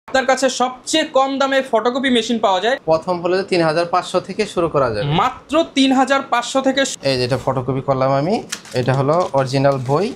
আপনার কাছে সবচেয়ে কম দামে ফটোকপি মেশিন পাওয়া যায়। প্রথম হলো 3500 থেকে শুরু করা যায়, মাত্র 3500 থেকে। এই যেটা ফটোকপি করলাম আমি, এটা হলো অরিজিনাল বই।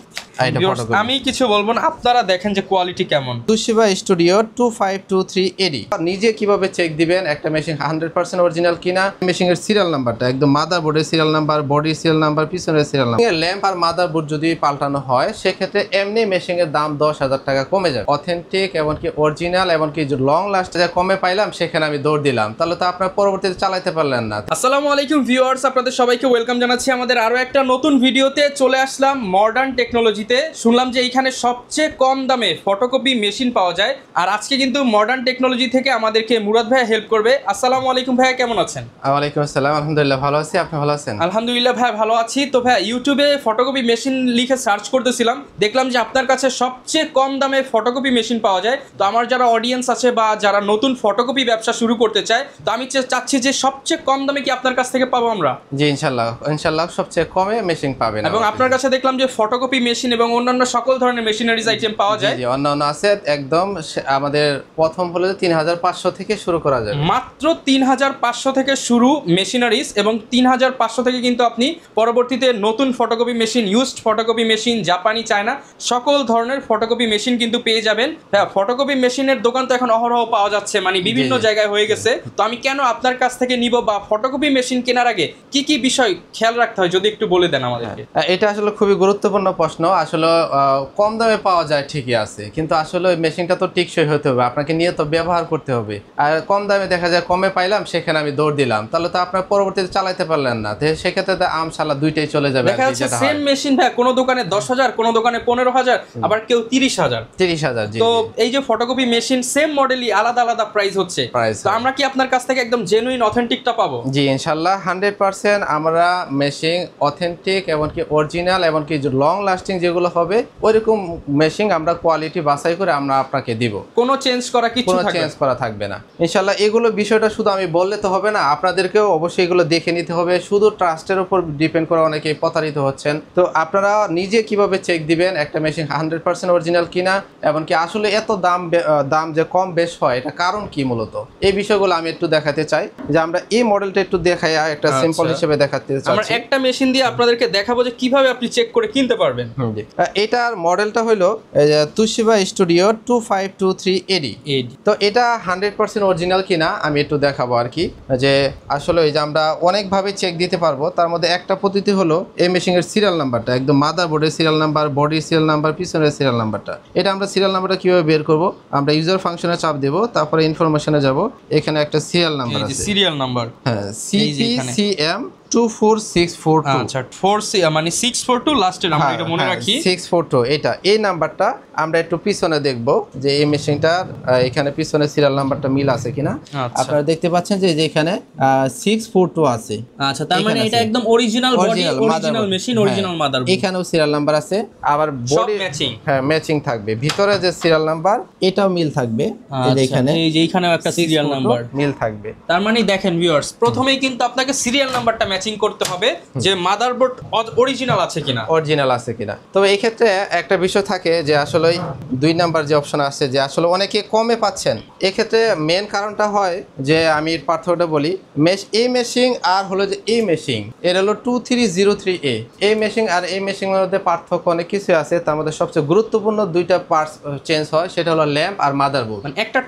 আমি কিছু বলবো না, আপনারা দেখেন যে কোয়ালিটি কেমন। তোশিবা স্টুডিও 2523 এডি। নিজে কিভাবে চেক দিবেন একটা মেশিন 100% অরিজিনাল কিনা? মেশিনের সিরিয়াল নাম্বারটা একদম মাদারবোর্ডের সিরিয়াল নাম্বার, বডির সিরিয়াল নাম্বার, পিছনের সিরিয়াল নাম্বার। ল্যাম্প আর মাদারবোর্ড যদি পাল্টানো হয় সেক্ষেত্রে এমনি মেশিনের দাম 10,000 টাকা কমে যাবে। অথেন্টিক এমনকি অরিজিনাল এমনকি লং লাস্ট যা কমে পাইলাম সেখানে আমি দৌড় দিলাম, তাহলে তো আপনার পরবর্তীতে চালাতে পারলেন না। আসসালামু আলাইকুম ভিউয়ার্স, আপনাদের সবাইকে ওয়েলকাম জানাচ্ছি আমাদের আরো একটা নতুন ভিডিওতে। চলে আসলাম মডার্ন টেকনোলজিতে। শুনলাম যে এইখানে সবচেয়ে কম দামে ফটোকপি মেশিন পাওয়া যায়, আর আজকে কিন্তু মডার্ন টেকনোলজি থেকে আমাদেরকে মুরাদ ভাইয়া হেল্প করবে। আসসালামু আলাইকুম ভাইয়া, কেমন আছেন? ওয়ালাইকুম আসসালাম, আলহামদুলিল্লাহ ভালো আছি, আপনি ভালো আছেন? আলহামদুলিল্লাহ ভাই ভালো আছি। তো ভাই ইউটিউবে ফটোকপি মেশিন লিখে সার্চ করতেছিলাম, দেখলাম যে আপনার কাছে সবচেয়ে কম দামে ফটোকপি মেশিন পাওয়া যায়। তো আমার যারা অডিয়েন্স আছে বা যারা নতুন ফটোকপি ব্যবসা শুরু করতে চায়, তো আমি চাচ্ছি যে সবচেয়ে কম দামে কি আপনার কাছ থেকে পাবো আমরা? জি ইনশাল্লাহ, ইনশাল্লাহ সবচেয়ে কমে মেশিন পাবেন। এবং আপনার কাছে দেখলাম যে ফটোকপি মেশিন এবং অন্যান্য সকল ধরনের মেশিনারিজ আইটেম পাওয়া যায়। জি অন্যান্য আছে একদম। আমাদের প্রথম হলো 3500 থেকে শুরু করা যায়, মাত্র 3500 থেকে শুরু মেশিনারিজ, এবং 3500 থেকে কিন্তু আপনি পরবর্তীতে নতুন photocopy machine, used photocopy machine, জাপানি, চায়না সকল ধরনের ফটোকপি মেশিন কিন্তু পেয়ে যাবেন। হ্যাঁ, ফটোকপি মেশিনের দোকান তো এখন অহরহ পাওয়া যাচ্ছে, মানে বিভিন্ন জায়গায় হয়ে গেছে। তো আমি কেন আপনার কাছ থেকে নিব, বা ফটোকপি মেশিন কেনার আগে কি কি বিষয় খেয়াল রাখতে হয় যদি একটু বলে দেন আমাদেরকে। এটা আসলে খুবই গুরুত্বপূর্ণ প্রশ্ন। আসলে কম দামে পাওয়া যায় ঠিকই আছে, কিন্তু আসলে ওই মেশিনটা তো টেকসই হতে হবে, আপনাকে নিয়ে তো ব্যবহার করতে হবে। আর কম দামে দেখা যায় কমে পাইলাম সেখানে আমি দৌড় দিলাম, তাহলে তো আপনার পরবর্তীতে চালাতে পারলেন না। সেক্ষেত্রে তো আমশালা দুইটাই চলে যাবে। দেখা যাচ্ছে সেম মেশিন ভাই কোনো দোকানে 10,000, কোনো দোকানে 15,000, আবার কেউ 30,000। জি। তো এই যে ফটোকপি মেশিন সেম মডেলই আলাদা আলাদা প্রাইস হচ্ছে, তো আমরা কি আপনার কাছ থেকে একদম জেনুইন অথেন্টিকটা পাবো? জি ইনশাল্লাহ 100% আমরা মেশিন অথেন্টিক এমনকি অরিজিনাল এমনকি লং লাস্টিং যেগুলো হবে ওইরকম মেশিন আমরা কোয়ালিটি বাছাই করে আমরা আপনাকে দিব। কোনো চেঞ্জ করা কিছু থাকবে না, চেঞ্জ করা থাকবে না ইনশাল্লাহ। এগুলো বিষয়টা শুধু আমি বললে তো হবে না, আপনাদেরকেও অবশ্যই এগুলো দেখে নিতে হবে। শুধু ট্রাস্টের উপর ডিপেন্ড করে অনেকে প্রতারিত হচ্ছেন। তো আপনারা নিজে কিভাবে চেক দিবেন একটা মেশিন 100% অরিজিনাল কিনা, এমনকি আসলে এত দাম যে কম বেশ হয় এটা কারণ কি মূলত, এই বিষয়গুলো আমি একটু দেখাতে চাই। যে আমরা এই মডেলটা একটু দেখাই, একটা সিম্পল হিসেবে দেখাতে চাই। আমরা একটা মেশিন দিয়ে আপনাদেরকে দেখাবো যে কিভাবে আপনি চেক করে কিনতে পারবেন। এটার মডেলটা হলো তোশিবা স্টুডিও 2523 এডি। তো এটা 100% অরিজিনাল কিনা আমি একটু দেখাবো আর কি, যে আসলে ওই যে আমরা অনেকভাবে চেক দিতে পারবো। তার মধ্যে একটা পদ্ধতি হলো এই মেশিনের সিরিয়াল নাম্বারটা একদম মাদারবোর্ডের সিরিয়াল নাম্বার, বডির সিরিয়াল নাম্বার, পিছনের সিরিয়াল নাম্বারটা। এটা আমরা সিরিয়াল নাম্বারটা কিভাবে বের করব? আমরা ইউজার ফাংশনে চাপ দেব, তারপরে ইনফরমেশনে যাব, এখানে একটা সিরিয়াল নাম্বার আছে, সিরিয়াল নাম্বার হ্যাঁ CPCM 24642। আচ্ছা 4C মানে 642 লাস্টের, আমরা এটা মনে রাখি 642। এটা এই নাম্বারটা আমরা একটু পিছনে দেখব যে এই মেশিনটার এখানে পিছনে সিরিয়াল নাম্বারটা মিল আছে কিনা। আপনারা দেখতে পাচ্ছেন যে এখানে 642 আছে। আচ্ছা তার মানে এটা একদম original body, original machine, original motherboard. এখানেও সিরিয়াল নাম্বার আছে, আবার বডি ম্যাচিং, হ্যাঁ ম্যাচিং থাকবে। ভিতরে যে সিরিয়াল নাম্বার এটাও মিল থাকবে, এই যে এখানে এই যে এখানেও একটা সিরিয়াল নাম্বার মিল থাকবে। তার মানে দেখেন ভিউয়ার্স, প্রথমেই কিন্তু আপনাকে সিরিয়াল নাম্বারটা ম্যাচিং করতে হবে যে মাদারবোর্ড অরিজিনাল আছে কিনা, অরিজিনাল আছে কিনা। তবে এই ক্ষেত্রে একটা বিষয় থাকে যে আসলে 2 নাম্বার যে অপশন আছে, যে আসলে অনেকে কমে পাচ্ছেন। এক্ষেত্রে মেন কারণটা হয় যে আমি পার্থক্যটা বলি, এই মেশিন আর হলো যে এই মেশিন, এর হলো 2303A। এই মেশিন আর এই মেশিনের মধ্যে পার্থক্য অনেক কিছু আছে। তার মধ্যে সবচেয়ে গুরুত্বপূর্ণ 2টা পার্টস চেঞ্জ হয়, সেটা হলো ল্যাম্প আর মাদারবোর্ড। মানে একটা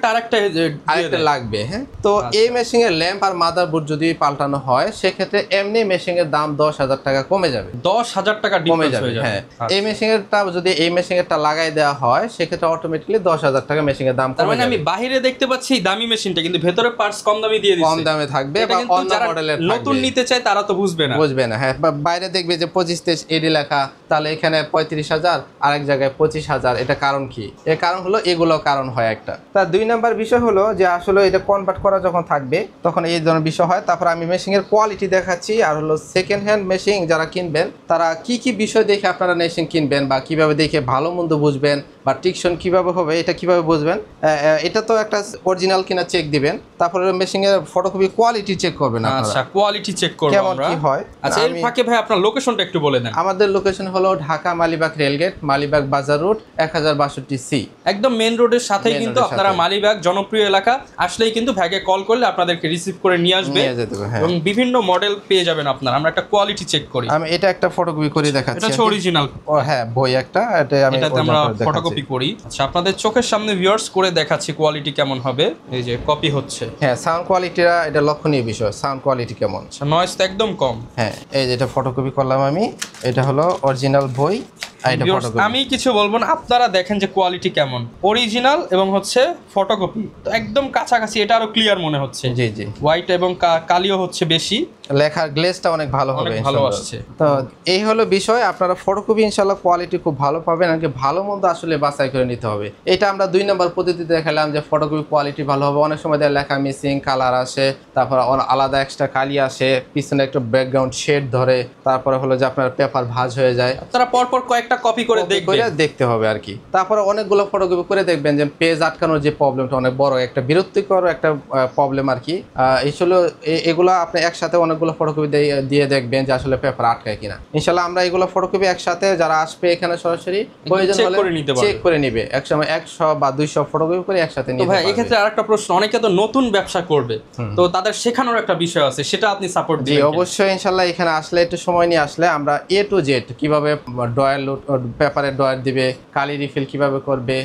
আরেকটা লাগবে, হ্যাঁ। তো এই মেশিনের ল্যাম্প আর মাদারবোর্ড যদি পাল্টানো হয় সেক্ষেত্রে এমনি মেশিনের দাম 10,000 টাকা কমে যাবে, 10,000 টাকা কমে যাবে। হ্যাঁ, এই মেশিনেরটা যদি এই মেশিনেরটা লাগাই দেওয়া হয় সেক্ষেত্রে অটোমেটিক্যালি 10,000 টাকা মেশিনের দাম কমে যাবে। মানে আমি বাইরে দেখতে পাচ্ছি দামি মেশিনটা, কিন্তু ভেতরে পার্টস কম দামে দিয়ে দিচ্ছে, কম দামে থাকবে বা অন্য মডেলের থাকবে। নতুন নিতে চায় তারা তো বুঝবে না, হ্যাঁ। বাইরে দেখবে যে 2523 এডি লেখা, তাহলে এখানে 35,000, আরেক জায়গায় 25,000। এটা কারণ কি? এর কারণ হলো এগুলো কারণ হয় একটা। তার 2 নাম্বার বিষয় হলো যে আসলে এটা কনভার্ট করা যখন থাকবে তখন এই ধরনের বিষয় হয়। তারপর আমি মেশিনের কোয়ালিটি দেখাচ্ছি, আর হলো সেকেন্ড হ্যান্ড মেশিন যারা কিনবেন তারা কি কি বিষয় দেখে আপনারা মেশিন কিনবেন বা কিভাবে দেখে ভালো মন্দ বুঝবেন বা টিকশন কিভাবে হবে এটা কিভাবে বুঝবেন? এটা তো একটা অরিজিনাল কিনা চেক দিবেন, তারপরে মেশিনের ফটোকপি কোয়ালিটি চেক করবেন আপনারা। আচ্ছা, কোয়ালিটি চেক করব কেমন আমরা। কি হয়। আচ্ছা, এর ফাঁকে ভাই আপনার লোকেশনটা একটু বলে দেন। আমাদের লোকেশন হলো ঢাকা মালিবাগ রেলগেট, মালিবাগ বাজার রোড 1062C। একদম মেন রোডের সাথেই Main কিন্তু road এর আপনারা সাথে। মালিবাগ জনপ্রিয় এলাকা আসলেই কিন্তু ভাইকে কল করলে আপনাদেরকে রিসিভ করে নিয়ে আসবে নিয়ে যেতে হবে, হ্যাঁ। এবং বিভিন্ন মডেল পেয়ে যাবেন আপনারা। আমরা একটা কোয়ালিটি চেক করি। আমি এটা একটা ফটোকপি করে দেখাচ্ছি। এটা হচ্ছে অরিজিনাল। ও হ্যাঁ, বই একটা, এটা আমি এটাতে আমরা ফটোকপি করি। আচ্ছা, আপনাদের চোখের সামনে ভিউয়ার্স করে দেখাচ্ছি কোয়ালিটি কেমন হবে। এই যে কপি হচ্ছে। হ্যাঁ, সাউন্ড কোয়ালিটিটা এটা লক্ষণীয় বিষয়, সাউন্ড কোয়ালিটি কেমন। আচ্ছা, নয়েজ তো একদম কম। হ্যাঁ, এই যে এটা ফটোকপি করলাম আমি, এটা হলো অরিজিনাল বই। আমি কিছু বলবো না, আপনারা দেখেন যে কোয়ালিটি কেমন, অরিজিনাল এবং হচ্ছে ফটোকপি তো একদম কাছাকাছি। এটা আরো ক্লিয়ার মনে হচ্ছে। জি জি, হোয়াইট এবং কালিও হচ্ছে বেশি, লেখার গ্লেজটা অনেক ভালো হবে, অনেক ভালো আসছে। তো এই হলো বিষয়। আপনারা ফটোকপি ইনশাআল্লাহ কোয়ালিটি খুব ভালো পাবেন, আর কি ভালো মন্দ আসলে বাছাই করে নিতে হবে। এটা আমরা 2 নম্বর পদ্ধতিতে দেখালাম যে ফটোকপি কোয়ালিটি ভালো হবে। অনেক সময় লেখা মিসিং, কালার আসে, তারপর আলাদা এক্সট্রা কালি আসে, পিছনে একটা ব্যাকগ্রাউন্ড শেড ধরে, তারপরে হলো যে আপনার পেপার ভাঁজ হয়ে যায়। আপনারা পরপর কয়েকটা কপি করে দেখতে হবে আর কি। তারপরে অনেকগুলো ফটোকপি করে দেখবেন যে পেজ আটকানোর যে প্রবলেমটা অনেক বড় একটা বিরক্তিকর একটা প্রবলেম আর কি। আসলে এগুলো আপনি একসাথে অনেকগুলো ফটোকপি দিয়ে দেখবেন যে আসলে পেপার আটকায় কিনা। ইনশাআল্লাহ আমরা এগুলো ফটোকপি একসাথে যারা আসবে এখানে সরাসরি প্রয়োজন হলে চেক করে নিবে। একসময় 100 বা 200 ফটোকপি করে একসাথে নিতে পারবে। ভাই এই ক্ষেত্রে আরেকটা প্রশ্ন, অনেকে তো নতুন ব্যবসা করবে, তো তাদের শেখানোর একটা বিষয় আছে, সেটা আপনি সাপোর্ট দিবেন? জি অবশ্যই, ইনশাআল্লাহ এখানে আসলে একটু সময় নিয়ে আসলে আমরা A to Z কিভাবে ড্রয়ার পেপারে ড্রয়ার দিবে, কালি রিফিল কিভাবে করবে,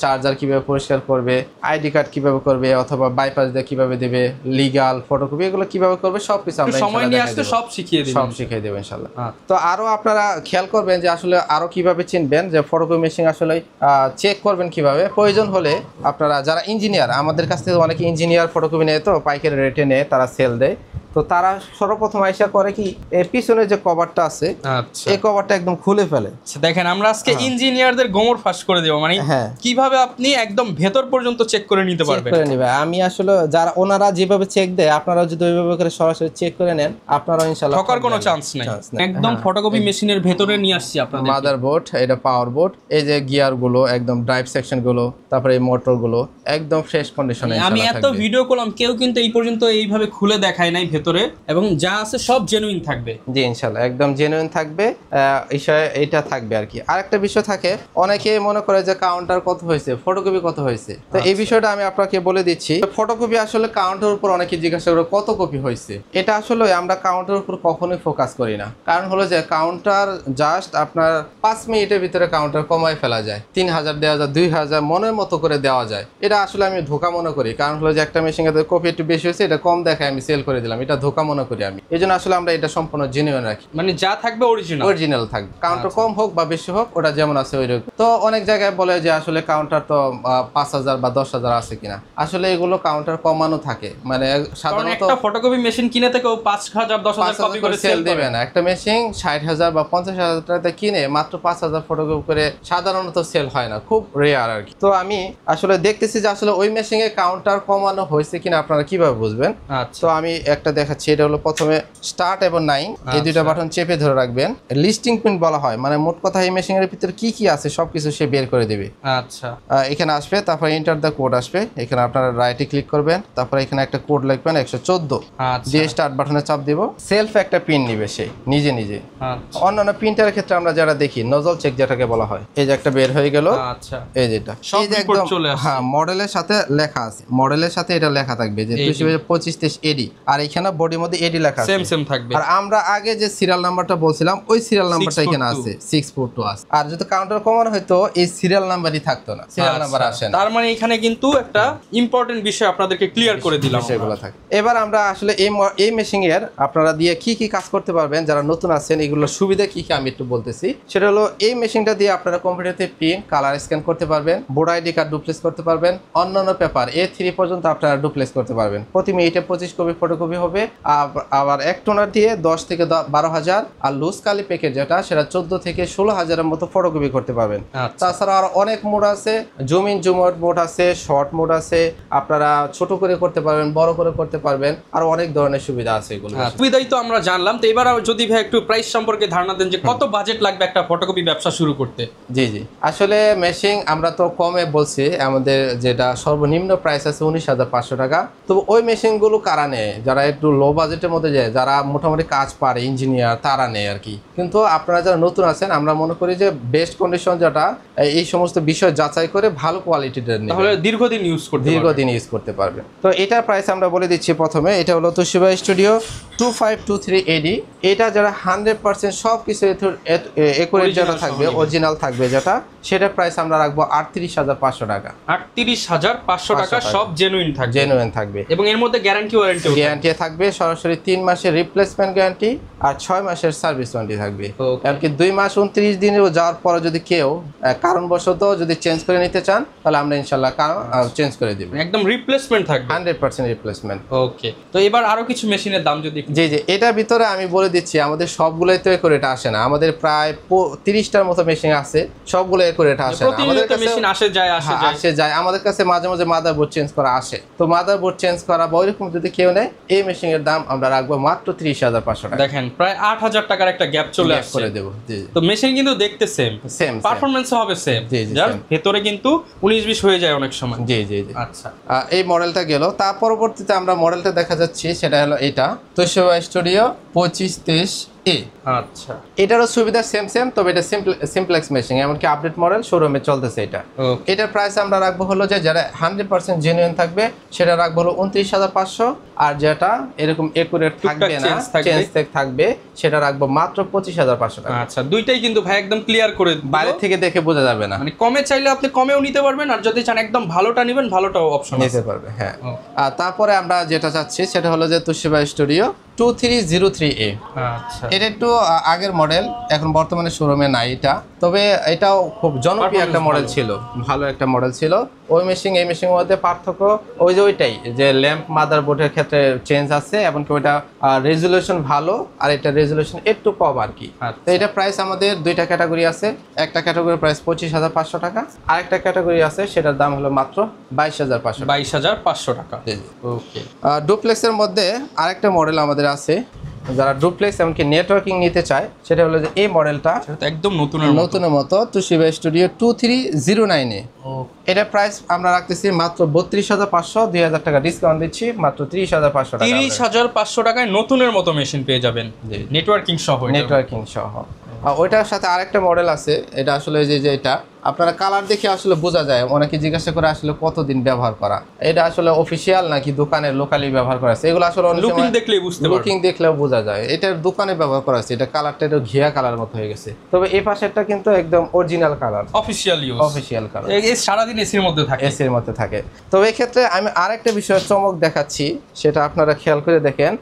চার্জার কিভাবে পরিষ্কার করবে, আইডি কার্ড কিভাবে করবে, অথবা বাইপাস দিয়ে কিভাবে দিবে, লিগ্যাল ফটোকপি এগুলো কিভাবে করবে সবকিছু আমরা সময় নিয়ে আসলে সব শিখিয়ে দেব ইনশাআল্লাহ। তো আরো আপনারা খেয়াল করবেন যে আসলে আরো কিভাবে চিনবেন যে ফটোকপি মেশিন আসলে চেক করবেন কিভাবে। প্রয়োজন হলে আপনারা যারা ইঞ্জিনিয়ার, আমাদের কাছ থেকে অনেকে ইঞ্জিনিয়ার ফটোকপি নেয়, তো পাইকারি রেটে নেয়, তারা সেল দেয়। তো তারা সর্বপ্রথম আইসা করে কি, এর পিছনে যে কভারটা আছে এই কভারটা একদম খুলে ফেলে। দেখেন আমরা আজকে ইঞ্জিনিয়ারদের গোমর ফাঁস করে দেব, মানে কিভাবে আপনি একদম ভেতর পর্যন্ত চেক করে নিতে পারবেন। আমি আসলে যারা ওনারা যেভাবে চেক দেয়, আপনারা যদি ওইভাবে করে সরাসরি চেক করে নেন, আপনারা ইনশাআল্লাহ ঠকার কোনো চান্স নাই। একদম ফটোকপি মেশিনের ভেতরে নিয়ে আসছি আপনাদের। মাদারবোর্ড, এটা পাওয়ার বোর্ড, এই যে গিয়ার গুলো একদম ড্রাইভ সেকশন গুলো, তারপরে এই মোটর গুলো একদম ফ্রেশ কন্ডিশনে। আমি এত ভিডিও করলাম, কেউ কিন্তু এই পর্যন্ত এইভাবে খুলে দেখায় নাই ভেতরে, এবং যা আছে সব জেনুইন থাকবে। জি ইনশাআল্লাহ একদম জেনুইন থাকবে। এটা থাকবে আর কি। আরেকটা বিষয় থাকে, অনেকে মনে করে যে কাউন্টার কত হয়েছে, ফটোকপি কত হয়েছে। তো এই বিষয়টা আমি আপনাকে বলে দিচ্ছি। ফটোকপি আসলে কাউন্টার উপর অনেকে জিজ্ঞাসা করে কত কপি হয়েছে। এটা আসলে আমরা কাউন্টার উপর কখনোই ফোকাস করি না। কারণ হলো যে কাউন্টার জাস্ট আপনার 5 মিনিটের ভিতরে কাউন্টার কমায় ফেলা যায়, 3000 দেওয়া যায়, 2000 মনের মতো করে দেওয়া যায়। এটা আসলে আমি ধোঁকা মনে করি। কারণ হলো যে একটা মেশিনে কপি একটু বেশি হয়েছে, এটা কম দেখায় আমি সেল করে দিলাম, এটা ধোঁকা মনে করি আমি। এই জন্য আসলে আমরা এটা সম্পূর্ণ জেনুইন রাখি, মানে যা থাকবে অরিজিনাল থাকবে। কাউন্টার কম হোক বা বেশি হোক, ওটা যেমন আছে ওই রকম। তো অনেক জায়গায় বলে যে আসলে কাউন্টার তো 5000 বা 10000 আছে কিনা। আসলে এগুলো কাউন্টার কমানো থাকে, মানে সাধারণত একটা ফটোকপি মেশিন কিনে থেকে 5000 10000 কপি করে সেল দিবে না। একটা মেশিন 60000 বা 50000 টাকাতে কিনে মাত্র 5000 ফটোকপি করে সাধারণত সেল হয় না, খুব রেয়ার আর কি। তো আমি আসলে দেখতেছি যে আসলে ওই মেশিনে কাউন্টার কমানো হয়েছে কিনা আপনারা কিভাবে বুঝবেন। তো আমি একটা দেখাচ্ছি। এটা হলো প্রথমে স্টার্ট এবং 9, এই দুইটা বাটন চেপে ধরে রাখবেন। লিস্টিং প্রিন্ট বলা হয়, মানে মোট কথা এই মেশিনের ভিতরে কি কি আছে সবকিছু সে বের করে দেবে। আচ্ছা, এখানে আসবে, তারপর এন্টার দ্য কোড আসবে। এখানে আপনারা রাইটে ক্লিক করবেন, তারপর এখানে একটা কোড লিখবেন 114 দিয়ে স্টার্ট বাটনে চাপ দিব। সেলফ একটা পিন নিবে সে নিজে। অন্যান্য প্রিন্টারের ক্ষেত্রে আমরা যারা দেখি নজল চেক যেটাকে বলা হয়, এই যে একটা বের হয়ে গেল। আচ্ছা, এই যেটা এই যে একদম হ্যাঁ মডেলের সাথে লেখা আছে, মডেলের সাথে এটা লেখা থাকবে যে 2523 এডি, আর এখানে বডির মধ্যে এডি লেখা আছে, সেম থাকবে। আর আমরা আগে যে সিরিয়াল নাম্বারটা বলছিলাম ওই সিরিয়াল নাম্বারটা এখানে আছে 642 আছে। আর যদি কাউন্টার কমানো হয়তো এই সিরিয়াল নাম্বারই থাকতো না, সিরিয়াল নাম্বার আসে না। তার মানে এখানে কিন্তু একটা ইম্পর্টেন্ট বিষয় আপনাদেরকে ক্লিয়ার করে দিলাম। বিষয়গুলো থাকে। এবার আমরা আসলে এই মেশিং এর আপনারা দিয়ে কি কি কাজ করতে পারবেন, যারা নতুন আছেন এগুলোর সুবিধা কি কি আমি একটু বলতেছি। সেটা হলো এই মেশিনটা দিয়ে আপনারা কম্পিউটারতে প্রিন্ট, কালার স্ক্যান করতে পারবেন, বোর্ড আইডি কার্ড ডুপ্লেস করতে পারবেন, অন্যান্য পেপার A3 পর্যন্ত আপনারা ডুপ্লেস করতে পারবেন। প্রতি মিনিটে 25 কপি ফটোকপি হবে। হবে। আবার এক টোনার দিয়ে 10 থেকে 12,000, আর লুজ কালি প্যাকেট যেটা সেটা 14 থেকে 16,000-এর মতো ফটোকপি করতে পারবেন। তাছাড়া আর অনেক মোড আছে, zoom in zoom out mode আছে, শর্ট মোড আছে, আপনারা ছোট করে করতে পারবেন, বড় করে করতে পারবেন, আর অনেক ধরনের সুবিধা আছে এগুলো। সুবিধাই তো আমরা জানলাম, তো এবার যদি ভাই একটু প্রাইস সম্পর্কে ধারণা দেন যে কত বাজেট লাগবে একটা ফটোকপি ব্যবসা শুরু করতে। জি জি, আসলে মেশিন আমরা তো কমে বলছি, আমাদের যেটা সর্বনিম্ন প্রাইস আছে 19,500 টাকা। তো ওই মেশিনগুলো কারা নেয়? যারা একটু লো বাজেটের মধ্যে যায়, যারা মোটামুটি কাজ পারে, ইঞ্জিনিয়ার, তারা নেয় আর কি। কিন্তু আপনারা যারা নতুন আছেন, আমরা মনে করি যে বেস্ট কন্ডিশন যেটা, এই সমস্ত বিষয় যাচাই করে ভালো কোয়ালিটির নেবেন, তাহলে দীর্ঘদিন ইউজ করতে পারবেন। তো এটার প্রাইস আমরা বলে দিচ্ছি প্রথমে। এটা হলো তোশিবা স্টুডিও 2523 AD। এটা যারা 100% সব কিছু একুরেট যেটা থাকবে, অরিজিনাল থাকবে যেটা, সেটার প্রাইস আমরা রাখবো 38,500 টাকা। 38,500 টাকা, সব জেনুইন থাকবে। এবং এর মধ্যে গ্যারান্টি থাকবে সরাসরি 3 মাসের রিপ্লেসমেন্ট গ্যারান্টি আর 6 মাসের সার্ভিস ওয়ারেন্টি থাকবে। এমনকি 2 মাস 29 দিনেও যাওয়ার পরে যদি কেউ কারণবশত যদি চেঞ্জ করে নিতে চান, তাহলে আমরা ইনশাল্লাহ চেঞ্জ করে দিব। একদম রিপ্লেসমেন্ট থাকবে, 100% রিপ্লেসমেন্ট। ওকে, তো এবার আরো কিছু মেশিনের দাম যদি। জি জি, এটার ভিতরে আমি বলে দিচ্ছি, আমাদের সবগুলোই তো একুরেট আসে না। আমাদের প্রায় 30টার মতো মেশিন আছে, সবগুলো একুরেট আসে না। আমাদের কাছে মেশিন আসে যায়। আমাদের কাছে মাঝে মাঝে মাদারবোর্ড চেঞ্জ করা আসে। তো মাদারবোর্ড চেঞ্জ করা বা ওইরকম যদি কেউ নেয়, এই মেশিনের দাম আমরা রাখবো মাত্র 30,500 টাকা। দেখেন প্রায় 8,000 টাকার একটা গ্যাপ চলে আসছে করে দেব। জি, তো মেশিন কিন্তু দেখতে সেম, পারফরম্যান্সও হবে সেম, যার ভেতরে কিন্তু 19-20 হয়ে যায় অনেক সময়। জি জি জি। আচ্ছা, এই মডেলটা গেল। তার পরবর্তীতে আমরা মডেলটা দেখা যাচ্ছি, সেটা হলো এটা তোশিবা স্টুডিও 2523 A। আচ্ছা, এটারও সুবিধা সেম, তবে এটা সিমপ্লেক্স মেশিন, এমনকি আপডেট মডেল, শোরুমে চলতেছে এটা। এটার প্রাইস আমরা রাখবো হলো যে যারা 100% জেনুইন থাকবে, সেটা রাখবো হলো 29,500, আর যেটা এরকম একুরেট থাকবে না, চেঞ্জ থাকবে, সেটা রাখবো মাত্র 25,500 টাকা। আচ্ছা, দুইটাই কিন্তু ভাই একদম ক্লিয়ার করে, বাইরে থেকে দেখে বোঝা যাবে না। মানে কমে চাইলে আপনি কমেও নিতে পারবেন, আর যদি চান একদম ভালোটা নেবেন, ভালোটাও অপশন নিতে পারবে। হ্যাঁ, আর তারপরে আমরা যেটা চাচ্ছি সেটা হলো যে তোশিবা স্টুডিও 2303 A। আচ্ছা, এটা একটু আগের মডেল, এখন বর্তমানে শোরুমে নাই এটা, তবে এটাও খুব জনপ্রিয় একটা মডেল ছিল, ভালো একটা মডেল ছিল। ওই মেশিন এই মেশিনের মধ্যে পার্থক্য ওইটাই যে ল্যাম্প মাদারবোর্ডের ক্ষেত্রে চেঞ্জ আছে, এমনকি ওইটা রেজুলেশন ভালো, আর এটা রেজুলেশন একটু কম আর কি। তো এটা প্রাইস আমাদের দুইটা ক্যাটাগরি আছে। একটা ক্যাটাগরির প্রাইস 25,500 টাকা, আর একটা ক্যাটাগরি আছে সেটার দাম হলো মাত্র 22,500 টাকা। ওকে, ডুপ্লেক্সের মধ্যে আরেকটা মডেল আমাদের আছে, যারা ডুপ্লেক্স এমনকি নেটওয়ার্কিং নিতে চায়, সেটা হলো যে এই মডেলটা একদম নতুনের মতো তোশিবা স্টুডিও 2309 A। এটা প্রাইস আমরা রাখতেছি মাত্র 32,500, 2,000 টাকা ডিসকাউন্ট দিচ্ছি, মাত্র 30,500 টাকা। 30,500 টাকায় নতুনের মতো মেশিন পেয়ে যাবেন, নেটওয়ার্কিং সহ। ওইটার সাথে আরেকটা মডেল আছে, এটা আসলে যে এটা আপনারা কালার দেখে আসলে বোঝা যায়। অনেকে জিজ্ঞাসা করে আসলে কতদিন ব্যবহার করা, এটা আসলে অফিসিয়াল নাকি দোকানের লোকালি ব্যবহার করা আছে, এগুলো আসলে লুকিং দেখলেও বোঝা যায় এটার দোকানে ব্যবহার করা আছে। এটা কালারটা একটু ঘিয়া কালার মতো হয়ে গেছে, তবে এই পাশেরটা কিন্তু একদম অরিজিনাল কালার, অফিসিয়াল কালার, সারাদিন এসির মধ্যে থাকে। তবে এই ক্ষেত্রে আমি আরেকটা বিষয় চমক দেখাচ্ছি, সেটা আপনারা খেয়াল করে দেখেন।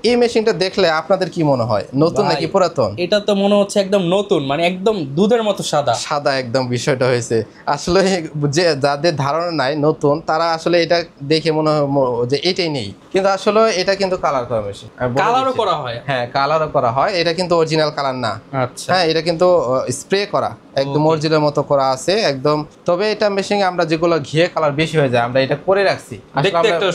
এই মেশিনটা দেখলে আপনাদের কি মনে হয়, নতুন নাকি পুরাতন? এটা তো মনে হচ্ছে একদম নতুন, মানে একদম দুধের মতো সাদা একদম বিষয়টা হয়েছে। আসলে যে যাদের ধারণা নাই নতুন, তারা আসলে এটা দেখে মনে হয় যে এটাই নেই, কিন্তু আসলে এটা কিন্তু কালার করা মেশিন, কালারও করা হয়। হ্যাঁ, কালারও করা হয়। এটা কিন্তু অরিজিনাল কালার না। আচ্ছা, হ্যাঁ, এটা কিন্তু স্প্রে করা, একদম অরিজিনাল মতো করা আছে একদম। তবে এটা মেশিন আমরা যেগুলো ঘিয়ে কালার বেশি হয়ে যায়, আমরা এটা করে রাখছি, দেখতে একটা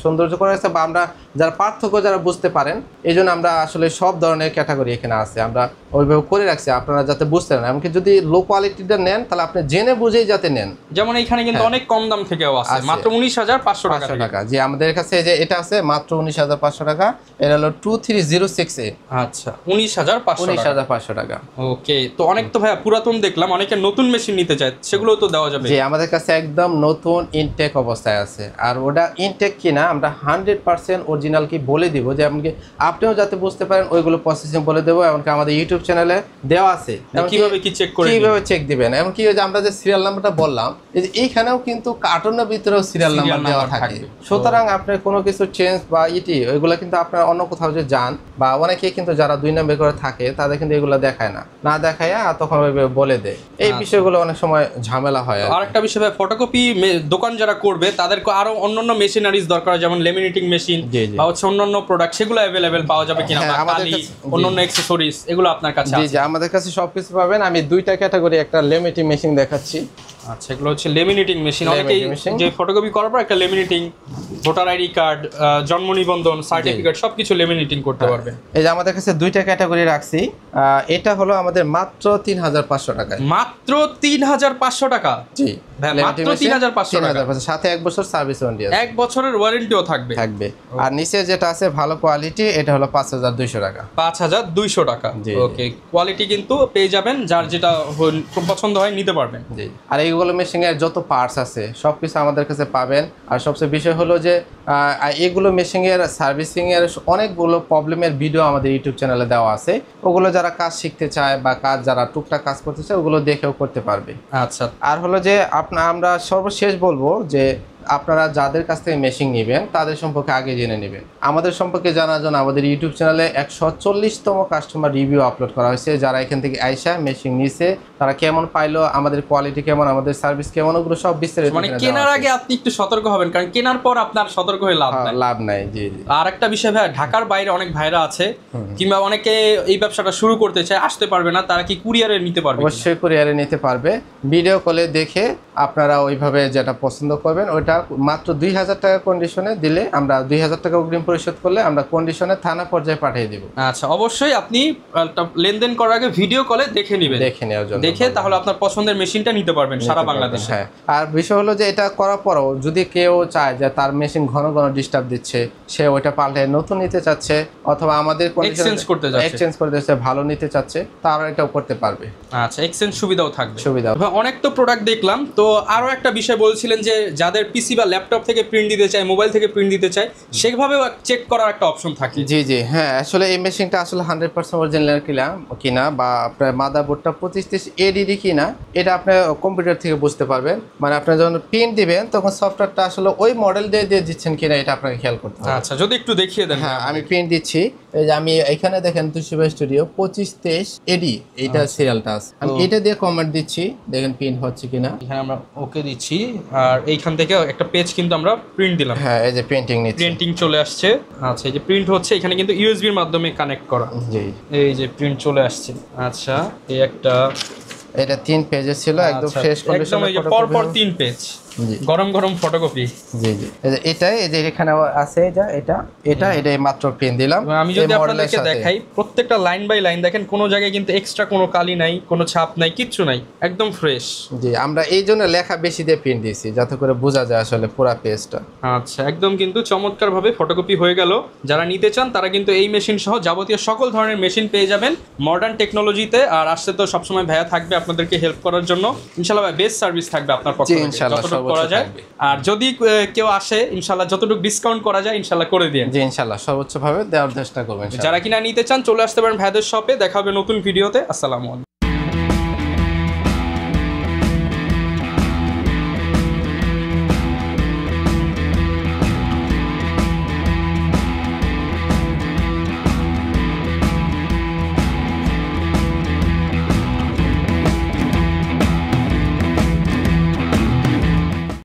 সৌন্দর্য করে রাখছি। বা আমরা যারা পার্থক্য যারা বুঝতে পারেন, এই জন্য আমরা আসলে সব ধরনের ক্যাটাগরি এখানে আছে, আমরা ওইভাবে করে রাখছি, আপনারা যাতে বুঝতে পারেন। এমনকি যদি লো কোয়ালিটিটা নেন, তাহলে আপনি জেনে বুঝেই যাতে নেন। যেমন এখানে কিন্তু অনেক কম দাম থেকেও আছে, মাত্র 19,500 টাকা। যে আমাদের কাছে যে এটা আছে মাত্র 19,500 টাকা। এটা হলো 2306 A। আচ্ছা, 19,500 টাকা। ওকে, তো অনেক তো ভাইয়া পুরাতন দেখলাম, অনেকে নতুন মেশিন নিতে চায়, সেগুলো তো দেওয়া যাবে? যে আমাদের কাছে একদম নতুন ইনটেক অবস্থায় আছে, আর ওটা ইনটেক কিনা আমরা 100% অরিজিনাল কি বলে দিব, যে এমনকি আপনিও যাতে বুঝতে পারেন ওইগুলো প্রসেসিং বলে দেবো। এমনকি আমাদের ইউটিউব চ্যানেলে দেওয়া আছে কিভাবে কি চেক করে, কিভাবে চেক দিবেন। এমন এমনকি ওই যে আমরা যে সিরিয়াল নাম্বারটা বললাম এই যে এইখানেও কিন্তু কার্টুনের ভিতরেও সিরিয়াল নাম্বার দেওয়া থাকে। সুতরাং আপনি কোনো কিছু চেঞ্জ বা ওইগুলো কিন্তু আপনার অন্য কোথাও যে যান বা অনেকে কিন্তু যারা 2 নম্বর করে থাকে তাদের কিন্তু এগুলো দেখায় না দেখায় তখন বলে দেয়। এই বিষয়গুলো অনেক সময় ঝামেলা হয়। আর একটা বিষয় ভাই, ফটোকপি দোকান যারা করবে তাদেরকে আরো অন্যান্য মেশিনারিজ দরকার, যেমন লেমিনেটিং মেশিন বা হচ্ছে অন্যান্য প্রোডাক্ট, সেগুলো অ্যাভেলেবেল পাওয়া যাবে কিনা, বা কালি অন্যান্য অ্যাকসেসরিজ এগুলো আপনার কাছে আছে? জি আমাদের কাছে সবকিছু পাবেন। আমি 2টা ক্যাটাগরি একটা লেমিনেটিং মেশিন দেখাচ্ছি। আচ্ছা, এগুলো হচ্ছে লেমিনেটিং মেশিন। অনেকেই যে ফটোকপি করার পর একটা লেমিনেটিং ভোটার আইডি কার্ড, জন্ম নিবন্ধন সার্টিফিকেট সবকিছু লেমিনেটিং করতে পারবে। এই যে আমাদের কাছে 2টা ক্যাটাগরি রাখছি। এটা হলো আমাদের মাত্র 3500 টাকা। মাত্র 3500 টাকা? জি মাত্র 3500 টাকা, সাথে 1 বছর সার্ভিস ওয়ারেন্টি আছে। 1 বছরের ওয়ারেন্টিও থাকবে। আর নিচে যেটা আছে ভালো কোয়ালিটি, এটা হলো 5200 টাকা। 5200 টাকা। ওকে, কোয়ালিটি কিন্তু পেয়ে যাবেন, যার যেটা পছন্দ হয় নিতে পারবেন। জি, আর এইগুলো মেশিন এর যত পার্টস আছে সবকিছু আমাদের কাছে পাবেন। আর সবচেয়ে বিষয় হলো যে এগুলো মেশিন এর সার্ভিসিং এর অনেকগুলো প্রবলেমের ভিডিও আমাদের ইউটিউব চ্যানেলে দেওয়া আছে। ওগুলো যারা কাজ শিখতে চায় বা যারা টুকটাক কাজ করতে চায় ওগুলো দেখেও করতে পারবে। আচ্ছা, আর হলো যে আমরা সর্বশেষ বলবো যে আপনারা যাদের কাছ থেকে মেশিন নেবেন তাদের সম্পর্কে আগে জেনে নেবেন। আমাদের সম্পর্কে জানার জন্য আমাদের ইউটিউব চ্যানেলে 140তম কাস্টমার রিভিউ আপলোড করা হয়েছে। যারা এখান থেকে আইসা মেশিন নিছে তারা কেমন পাইলো, আমাদের কোয়ালিটি কেমন, আমাদের সার্ভিস কেমন, ওগুলো সব বিস্তারিত। মানে কেনার আগে আপনি একটু সতর্ক হবেন, কারণ কেনার পর আপনার সতর্ক হয়ে লাভ নাই। জি। আর একটা বিষয় ভাই, ঢাকার বাইরে অনেক ভাইরা আছে কিংবা অনেকে এই ব্যবসাটা শুরু করতে চায়, আসতে পারবে না, তারা কি কুরিয়ারে নিতে পারবে? অবশ্যই কুরিয়ারে নিতে পারবে। ভিডিও কলে দেখে আপনারা ওইভাবে যেটা পছন্দ করবেন ওইটা মাত্র 2000 টাকা কন্ডিশনে দিলে, আমরা 2000 টাকা অগ্রিম পরিশোধ করলে আমরা কন্ডিশনে থানা পর্যায়ে পাঠিয়ে দিব। আচ্ছা, অবশ্যই আপনি লেনদেন করার আগে ভিডিও কলে দেখে নেবেন, দেখে তাহলে আপনার পছন্দের মেশিনটা নিতে পারবেন সারা বাংলাদেশে। হ্যাঁ, আর বিষয় হলো যে এটা করার পরও যদি কেউ চায় যে তার মেশিন ঘন ঘন ডিস্টার্ব দিচ্ছে, সে ওইটা পাল্টে নতুন নিতে চাচ্ছে অথবা আমাদের এক্সচেঞ্জ করতে যাচ্ছে ভালো নিতে চাচ্ছে, তারা এটাও করতে পারবে। আচ্ছা, এক্সচেঞ্জ সুবিধাও থাকবে। অনেক তো প্রোডাক্ট দেখলাম, তো আরো একটা বিষয় বলছিলেন যে যাদের পিসি বা ল্যাপটপ থেকে প্রিন্ট দিতে চায়, মোবাইল থেকে প্রিন্ট দিতে চায়, সেভাবেও চেক করার একটা অপশন থাকে। জি হ্যাঁ, আসলে এই মেশিনটা আসলে 100% অরিজিনাল কিনা বা আপনার মাদারবোর্ডটা 2530 ADD কিনা, এটা আপনি কম্পিউটার থেকে বুঝতে পারবেন। মানে আপনি যখন প্রিন্ট দিবেন তখন সফটওয়্যারটা আসলে ওই মডেল দিয়ে দিচ্ছেন কিনা এটা আপনাকে খেয়াল করতে হবে। আচ্ছা, যদি একটু দেখিয়ে দেন। হ্যাঁ, আমি প্রিন্ট দিচ্ছি। এই যে আমি এখানে দেখেন তুশিবা স্টুডিও 2523 AD, এইটা সিরিয়ালটা আছে। আমি এটা দিয়ে কমেন্ট দিচ্ছি, দেখেন প্রিন্ট হচ্ছে কিনা। এখানে আমরা ওকে দিচ্ছি, আর এইখান থেকে একটা পেজ কিন্তু আমরা প্রিন্ট দিলাম। হ্যাঁ, এই যে প্রিন্টিং চলে আসছে। আচ্ছা, এই যে প্রিন্ট হচ্ছে, এখানে কিন্তু USB এর মাধ্যমে কানেক্ট করা। জি, এই যে প্রিন্ট চলে আসছে। আচ্ছা, এই এটা 3 পেজে ছিল, একদম ফ্রেশ কন্ডিশনে, একদম পরপর 3 পেজ গরম গরম ফটোকপি। জি এটাই, এই যে এখানে আছে এটা মাত্র প্রিন্ট দিলাম। আমি যদি আপনাদেরকে দেখাই, প্রত্যেকটা লাইন বাই লাইন দেখেন, কোনো জায়গায় কিন্তু এক্সট্রা কোনো কালি নাই, কোনো ছাপ নাই, কিচ্ছু নাই, একদম ফ্রেশ। জি, আমরা এই জন্য লেখা বেশি দিয়ে প্রিন্ট দিয়েছি যাতে করে বোঝা যায় আসলে পুরো পেজটা। আচ্ছা, একদম কিন্তু চমৎকার ভাবে ফটোকপি হয়ে গেল। যারা নিতে চান তারা কিন্তু এই মেশিন সহ যাবতীয় সকল ধরনের মেশিন পেয়ে যাবেন মডার্ন টেকনোলজিতে। আর আসছে তো সবসময় ভাইয়া থাকবে আপনাদেরকে হেল্প করার জন্য। ইনশাআল্লাহ ভাই, বেস্ট সার্ভিস থাকবে আপনার পক্ষ থেকে, যতটুকু করা যায়। আর যদি কেউ আসে, ইনশাআল্লাহ যতটুকু ডিসকাউন্ট করা যায় ইনশাআল্লাহ করে দিন। জি, ইনশাআল্লাহ সর্বোচ্চ ভাবে দেওয়ার চেষ্টা করবেন। যারা কিনা নিতে চান চলে আসতে পারেন ভাইদের শপে। দেখা হবে নতুন ভিডিওতে। আসসালামু আলাইকুম।